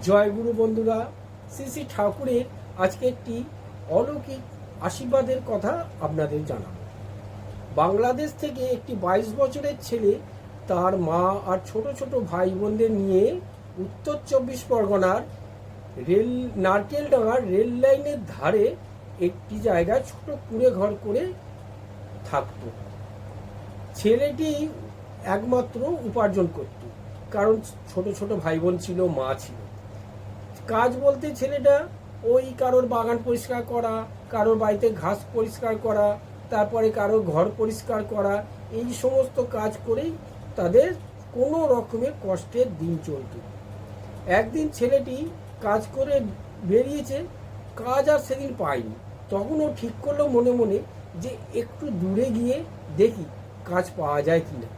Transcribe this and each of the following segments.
জয়গুরু বন্ধুরা, শ্রী শ্রী ঠাকুরের আজকে একটি অলৌকিক আশীর্বাদের কথা আপনাদের জানাবো। বাংলাদেশ থেকে একটি 22 বছরের ছেলে তার মা আর ছোট ছোট ভাই বোনদের নিয়ে উত্তর 24 পরগনার নারকেলডাঙ্গার রেল লাইনের ধারে একটি জায়গায় ছোট কুঁড়ে ঘর করে থাকত। ছেলেটি একমাত্র উপার্জন করত, কারণ ছোট ছোট ভাই বোন ছিল, মা ছিল। কাজ বলতে ছেলেটা ওই কারোর বাগান পরিষ্কার করা, কারোর বাড়িতে ঘাস পরিষ্কার করা, তারপরে কারোর ঘর পরিষ্কার করা, এই সমস্ত কাজ করেই তাদের কোনো রকমের কষ্টের দিন চলত। একদিন ছেলেটি কাজ করে বেরিয়েছে, কাজ আর সেদিন পায়নি। তখন ও ঠিক করলো মনে মনে যে একটু দূরে গিয়ে দেখি কাজ পাওয়া যায় কিনা।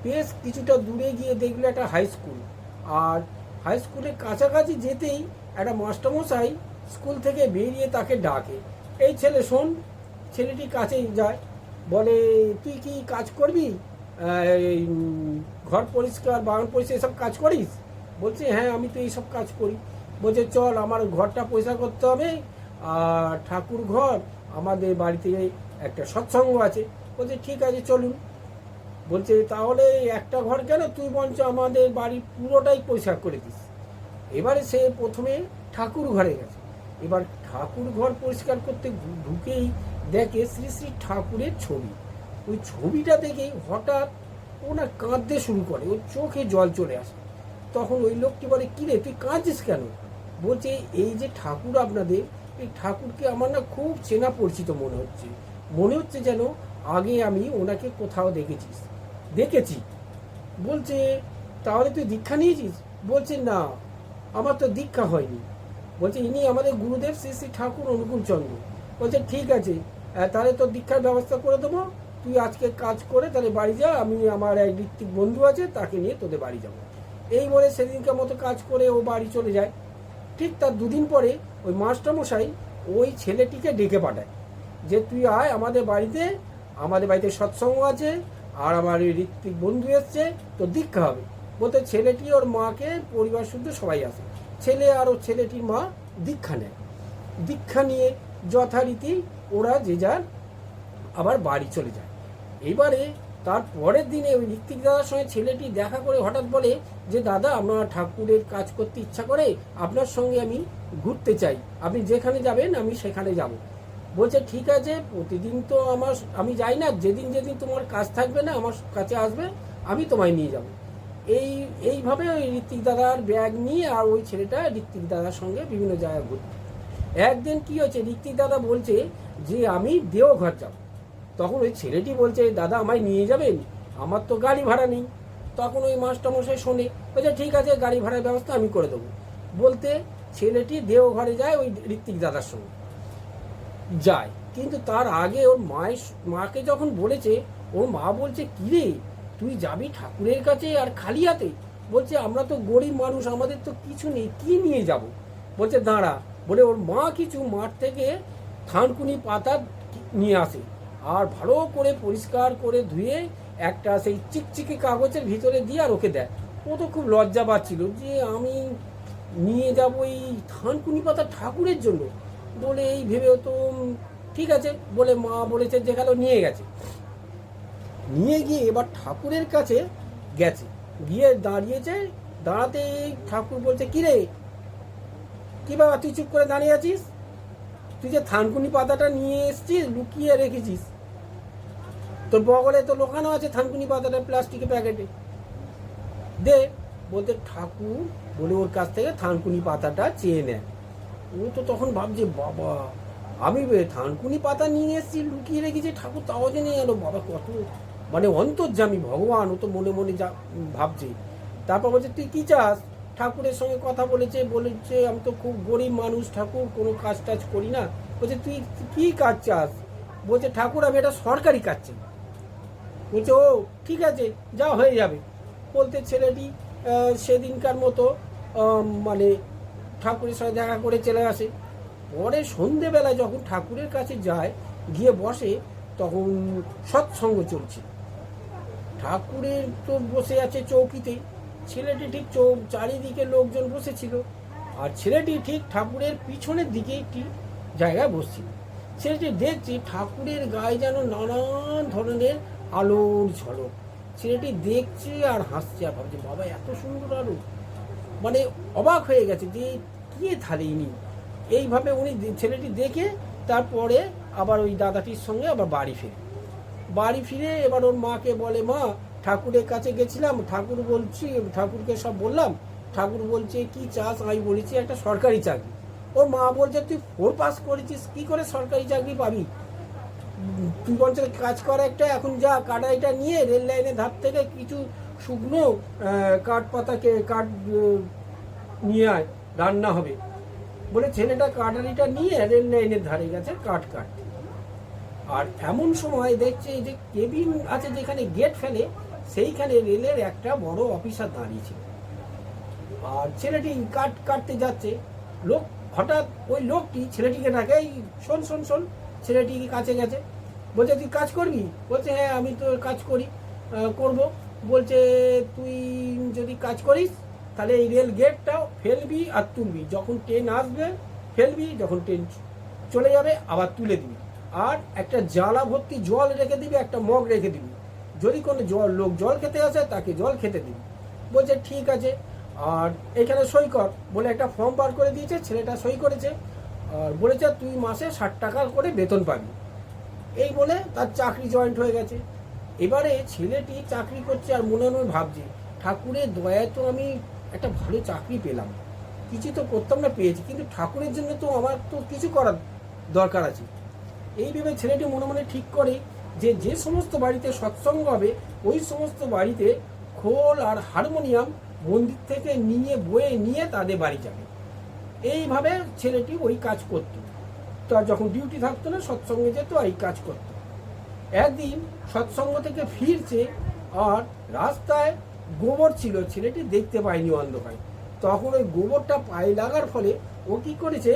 বেশ কিছুটা দূরে গিয়ে দেখলো একটা হাই স্কুল, আর হাই স্কুলের কাছাকাছি যেতেই একটা মাস্টারমশাই স্কুল থেকে বেরিয়ে তাকে ডাকে, এই ছেলে শোন। ছেলেটি কাছেই যায়, বলে তুই কি কাজ করবি, ঘর পরিষ্কার বাগান পরিষ্কার এসব কাজ করিস? বলছে হ্যাঁ, আমি তো এইসব কাজ করি। বলছে চল, আমার ঘরটা পরিষ্কার করতে হবে, আর ঠাকুর ঘর, আমাদের বাড়িতে একটা সৎসঙ্গ আছে। বলছে ঠিক আছে চলুন। বলছে তাহলে একটা ঘর কেন, তুই বঞ্চ আমাদের বাড়ি পুরোটাই পরিষ্কার করে দিস। এবারে সে প্রথমে ঠাকুর ঘরে গেছে। এবার ঠাকুর ঘর পরিষ্কার করতে ঢুকেই দেখে শ্রী শ্রী ঠাকুরের ছবি। ওই ছবিটা দেখেই হঠাৎ ও না কাঁদতে শুরু করে, ওর চোখে জল চলে আসে। তখন ওই লোকটি বলে, কিরে তুই কাঁদছিস কেন? বলছে এই যে ঠাকুর আপনাদের, এই ঠাকুরকে আমার না খুব চেনা পরিচিত মনে হচ্ছে যেন আগে আমি ওনাকে কোথাও দেখেছি। বলছে তাহলে তুই দীক্ষা নিয়েছিস? বলছে না, আমার তো দীক্ষা হয়নি। বলছে ইনি আমাদের গুরুদেব শ্রী শ্রী ঠাকুর অনুকূল চন্দ্র। বলছে ঠিক আছে, তাহলে তোর দীক্ষার ব্যবস্থা করে দেবো, তুই আজকে কাজ করে তাহলে বাড়ি যা, আমি আমার এক ঋত্বিক বন্ধু আছে তাকে নিয়ে তোদের বাড়ি যাবো। এই বলে সেদিনকার মতো কাজ করে ও বাড়ি চলে যায়। ঠিক তার দুদিন পরে ওই মাস্টারমশাই ওই ছেলেটিকে ডেকে পাঠায় যে তুই আয় আমাদের বাড়িতে সৎসঙ্গ আছে, আর আমার ওই ঋত্বিক বন্ধু এসছে, তো দীক্ষা হবে। বলতে ছেলেটি ওর মাকে পরিবার শুদ্ধ সবাই আসে। ছেলে আর ওর ছেলেটির মা দীক্ষা নেয়। দীক্ষা নিয়ে যথারীতি ওরা যে যার আবার বাড়ি চলে যায়। এবারে তার পরের দিনে ওই ঋত্বিক দাদার সঙ্গে ছেলেটি দেখা করে হঠাৎ বলে যে দাদা, আমার ঠাকুরের কাজ করতে ইচ্ছা করে, আপনার সঙ্গে আমি ঘুরতে চাই, আপনি যেখানে যাবেন আমি সেখানে যাব। বলছে ঠিক আছে, প্রতিদিন তো আমি যাই না, যেদিন তোমার কাজ থাকবে না আমার কাছে আসবে, আমি তোমায় নিয়ে যাব। এইভাবে ওই ঋত্বিক দাদার ব্যাগ নিয়ে আর ওই ছেলেটা ঋত্বিক দাদার সঙ্গে বিভিন্ন জায়গায় ঘুরতে। একদিন কি হচ্ছে, ঋত্বিক দাদা বলছে যে আমি দেওঘর যাব। তখন ওই ছেলেটি বলছে দাদা আমায় নিয়ে যাবেন, আমার তো গাড়ি ভাড়া নেই। তখন ওই মাস্টারমশাই শোনে, বলছে ঠিক আছে, গাড়ি ভাড়ার ব্যবস্থা আমি করে দেবো। বলতে ছেলেটি দেওঘরে যায় ওই ঋত্বিক দাদার সঙ্গে যায়। কিন্তু তার আগে ওর মাকে যখন বলেছে, ওর মা বলছে কিরে তুই যাবি ঠাকুরের কাছে আর খালি হাতে? বলছে আমরা তো গরিব মানুষ, আমাদের তো কিছু নেই, কি নিয়ে যাব? বলছে দাঁড়া, বলে ওর মা কিছু মাঠ থেকে থানকুনি পাতা নিয়ে আসে, আর ভালো করে পরিষ্কার করে ধুয়ে একটা সেই চিকচিকি কাগজের ভিতরে দিয়ে আর ওকে দেয়। ও তো খুব লজ্জা পাচ্ছিল যে আমি নিয়ে যাব এই থানকুনি পাতা ঠাকুরের জন্য। বলে এই ভেবে তো ঠিক আছে বলে মা বলেছে যে গেল, নিয়ে গিয়ে এবার ঠাকুরের কাছে গিয়ে দাঁড়াতে ঠাকুর বলছে কিরে, কি বাবা তুই চুপ করে দাঁড়িয়ে আছিস? তুই যে থানকুনি পাতাটা নিয়ে এসছিস লুকিয়ে রেখেছিস, তোর বগলে তো লোকানো আছে থানকুনি পাতাটা প্লাস্টিকের প্যাকেটে, দে। বলতে ঠাকুর বলে ওর কাছ থেকে থানকুনি পাতাটা চেয়ে নেয়। ও তো তখন ভাবছে বাবা, আমি থানকুনি পাতা নিয়ে এসেছি লুকিয়ে রেখেছি, ঠাকুর তাও জেনে গেল, বাবা কত মানে অন্তর্যামী ভগবান, ও তো মনে মনে যা ভাবছে। তারপর বলছে তুই কি চাস? ঠাকুরের সঙ্গে কথা বলেছে আমি তো খুব গরিব মানুষ ঠাকুর, কোনো কাজ টাজ করি না। বলছে তুই কি কাজ চাস? বলছে ঠাকুর আমি একটা সরকারি কাজ চাই। বলছে ও ঠিক আছে, যা হয়ে যাবে। বলতে ছেলেটি সেদিনকার মতো মানে ঠাকুরের সঙ্গে দেখা করে চলে আসে। পরে সন্ধেবেলায় যখন ঠাকুরের কাছে গিয়ে বসে, তখন সৎসঙ্গ চলছে। ঠাকুরের তো বসে আছে চৌকিতে, ছেলেটি ঠিক চারিদিকে লোকজন বসেছিল, আর ছেলেটি ঠিক ঠাকুরের পিছনের দিকে একটি জায়গায় বসছিল। ছেলেটি দেখছে ঠাকুরের গায়ে যেন নানান ধরনের আলোর ঝলক। ছেলেটি দেখছে আর হাসছে আর ভাবছে, বাবা এত সুন্দর আলো, মানে অবাক হয়ে গেছে যে কে ধারেইনি। এইভাবে উনি ছেলেটি দেখে তারপরে আবার ওই দাদাটির সঙ্গে আবার বাড়ি ফিরে এবার ওর মাকে বলে, মা ঠাকুরের কাছে গেছিলাম, ঠাকুরকে সব বললাম, ঠাকুর বলছে কি চাস, আমি বলেছি একটা সরকারি চাকরি। ওর মা বলছে তুই 4 পাস করেছিস, কি করে সরকারি চাকরি পাবি, তুই বলছে কাজ কর একটা, এখন যা কাটাইটা নিয়ে রেল লাইনের ধার থেকে কিছু শুকনো কাঠ নিয়ে আয়, রান্না হবে। বলে ছেলেটা কাটারিটা নিয়ে রেল লাইনের ধারে গেছে কাঠ কাটতে। আর এমন সময় দেখছে যে কেবিন আছে যেখানে গেট ফেলে, সেইখানে রেলের একটা বড় অফিসার দাঁড়িয়েছিল। আর ছেলেটি কাঠ কাটতে যাচ্ছে, হঠাৎ ওই লোকটি ছেলেটিকে ডাকে, এই শোন শোন শোন। ছেলেটি কাছে গেছে, বলছে তুই কাজ করবি? বলছে হ্যাঁ আমি তো কাজ করব। বলছে তুই যদি কাজ করিস তাহলে এই রেল গেটটাও ফেলবি আর তুলবি, যখন ট্রেন আসবে ফেলবি, যখন ট্রেন চলে যাবে আবার তুলে দিবি, আর একটা জ্বালা ভর্তি জল রেখে দিবি, একটা মগ রেখে দিবি, যদি কোনো লোক জল খেতে আসে তাকে জল খেতে দিবি। বলছে ঠিক আছে, আর এখানে সই কর। বলে একটা ফর্ম বার করে দিয়েছে, ছেলেটা সই করেছে, আর বলেছে তুই মাসে 60 টাকা করে বেতন পাবি। এই বলে তার চাকরি জয়েন্ট হয়ে গেছে। এবারে ছেলেটি চাকরি করছে আর মনে মনে ভাবছে, ঠাকুরের দয়ায় তো আমি একটা ভালো চাকরি পেলাম, কিছু তো করতাম না, পেয়েছি, কিন্তু ঠাকুরের জন্য তো আমার তো কিছু করার দরকার আছে। এই ভেবে ছেলেটি মনে মনে ঠিক করে যে সমস্ত বাড়িতে সৎসঙ্গ হবে ওই সমস্ত বাড়িতে খোল আর হারমোনিয়াম মন্দির থেকে বয়ে নিয়ে তাদের বাড়ি যাবে। এইভাবে ছেলেটি ওই কাজ করত। তার যখন ডিউটি থাকতো না, সৎসঙ্গে যেত, এই কাজ করত। একদিন সৎসঙ্গ থেকে ফিরছে, আর রাস্তায় গোবর ছিল, ছেলেটি দেখতে পায়নি অন্ধকারে। তখন ওই গোবরটা পায়ে লাগার ফলে ও কি করেছে,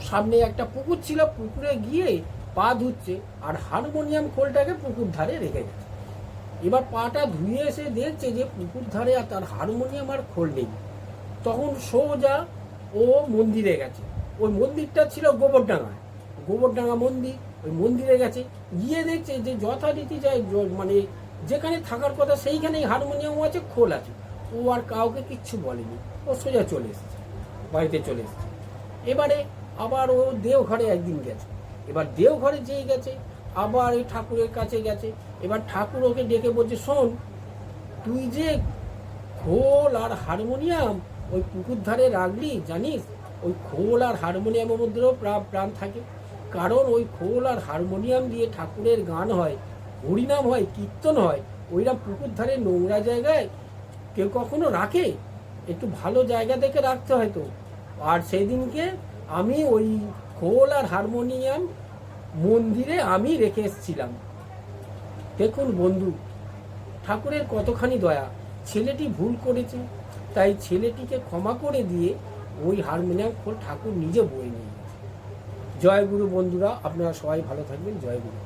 সামনে একটা পুকুর ছিল, পুকুরে গিয়ে পা ধুচ্ছে, আর হারমোনিয়াম খোলটাকে পুকুর ধারে রেখে গেছে। এবার পাটা ধুয়ে এসে দেখছে যে পুকুর ধারে আর তার হারমোনিয়াম আর খোল নেই। তখন সোজা ও মন্দিরে গেছে। ওই মন্দিরটা ছিল গোবরডাঙ্গা মন্দির। ওই মন্দিরে গেছে, গিয়ে দেখছে যে যথারীতি যায়, মানে যেখানে থাকার কথা সেইখানেই হারমোনিয়াম আছে, খোল আছে। ও আর কাউকে কিচ্ছু বলেনি, ও সোজা চলে এসেছে, বাড়িতে চলে এসেছে। এবারে আবার ও দেওঘরে একদিন গেছে। এবার দেওঘরে যেই গেছে, আবার ওই ঠাকুরের কাছে গেছে। এবার ঠাকুর ওকে ডেকে বলছে, শোন, তুই যে খোল আর হারমোনিয়াম ওই পুকুর ধারে রাখলি, জানিস ওই খোল আর হারমোনিয়ামের মধ্যেও প্রাণ থাকে, কারণ ওই খোল আর হারমোনিয়াম দিয়ে ঠাকুরের গান হয়, হরিনাম হয়, কীর্তন হয়। ওইরা পুকুর ধারে নোংরা জায়গায় কেউ কখনো রাখে? একটু ভালো জায়গা দেখে রাখতে হয় তো। আর সেই দিনকে আমি ওই খোল আর হারমোনিয়াম মন্দিরে আমি রেখে এসেছিলাম। দেখুন বন্ধু, ঠাকুরের কতখানি দয়া। ছেলেটি ভুল করেছে, তাই ছেলেটিকে ক্ষমা করে দিয়ে ওই হারমোনিয়াম খোল ঠাকুর নিজে বয়ে নিয়ে গেছে। জয় গুরু বন্ধুরা, আপনারা সবাই ভালো থাকবেন। জয় গুরু।